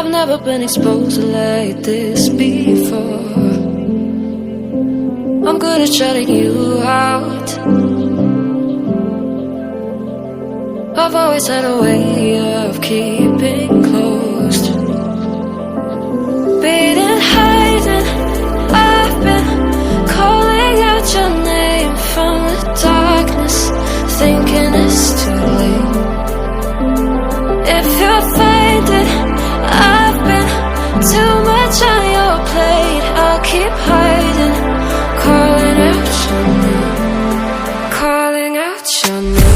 I've never been exposed like this before. I'm good at shutting you out. I've always had a way of keeping closed. Beating, hiding, I've been calling out your name from the darkness, thinking it's too late. If you'll find it, I've been too much on your plate. I'll keep hiding, calling out your name, calling out your name.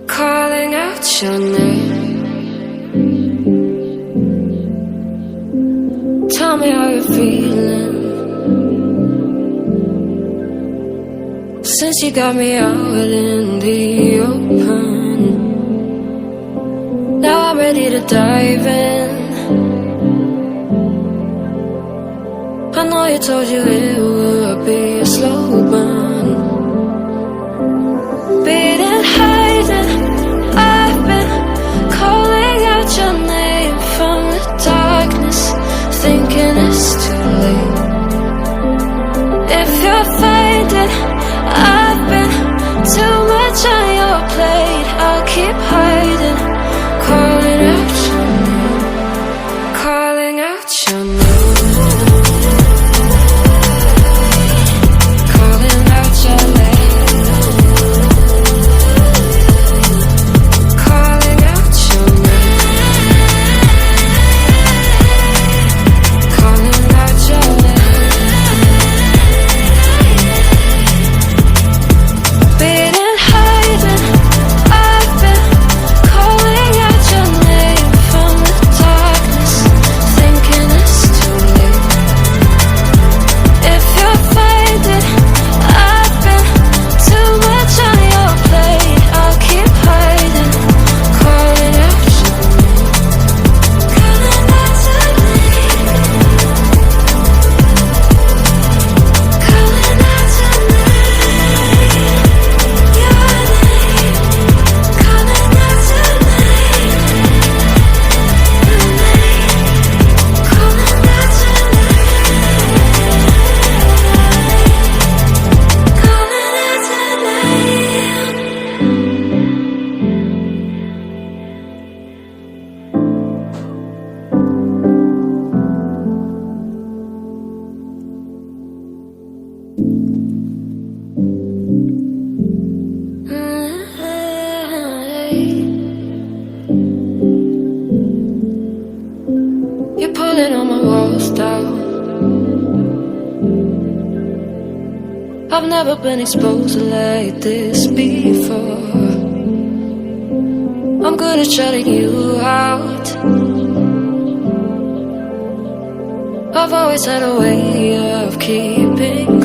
Calling out your name. Tell me how you're feeling since you got me out in the open. Now I'm ready to dive in. I know you told you it would be a slow burn. Beating, hiding, I've been calling out your name from the darkness, thinking it's too late. If you'll find it, I've been too much on your plate. I'll keep hiding, calling out your name, calling out your name. You're pulling all my walls down. I've never been exposed like this before. I'm good at shutting you out. I've always had a way of keeping